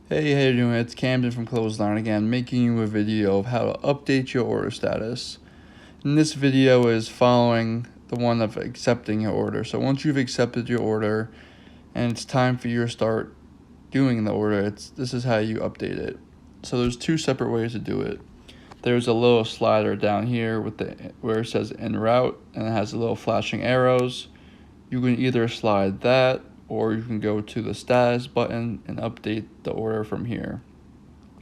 Hey, how you doing? It's Camden from ClothesLyne again, making you a video of how to update your order status. And this video is following the one of accepting your order. So once you've accepted your order and it's time for you to start doing the order, this is how you update it. So there's two separate ways to do it. There's a little slider down here with where it says en route and it has a little flashing arrows. You can either slide that or you can go to the status button and update the order from here.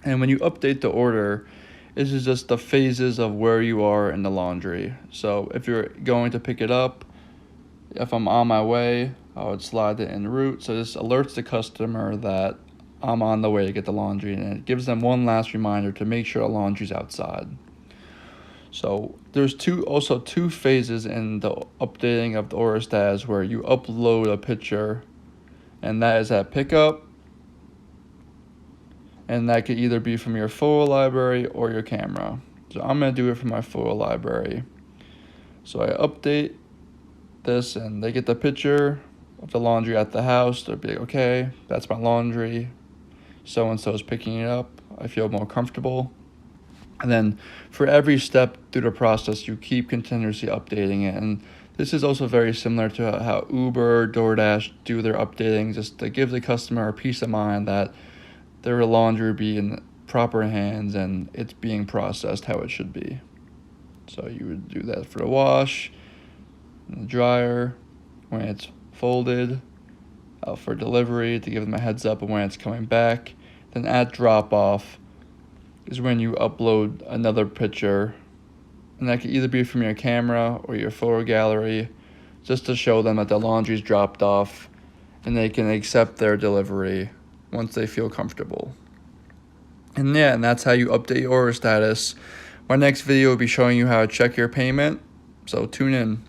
And when you update the order, this is just the phases of where you are in the laundry. So if you're going to pick it up, if I'm on my way, I would slide it en route. So this alerts the customer that I'm on the way to get the laundry, and it gives them one last reminder to make sure the laundry's outside. So there's also two phases in the updating of the order status where you upload a picture, and that is at pickup, and that could either be from your photo library or your camera. So I'm going to do it from my photo library. So I update this and they get the picture of the laundry at the house. They'll be like, okay, that's my laundry. So-and-so is picking it up. I feel more comfortable. And then for every step through the process, you keep continuously updating it. And this is also very similar to how Uber, DoorDash do their updating, just to give the customer a peace of mind that their laundry be in proper hands and it's being processed how it should be. So you would do that for the wash, and the dryer, when it's folded, for delivery to give them a heads up of when it's coming back. Then at drop-off is when you upload another picture, and that could either be from your camera or your photo gallery, just to show them that the laundry's dropped off and they can accept their delivery once they feel comfortable. And that's how you update your order status. My next video will be showing you how to check your payment, so tune in.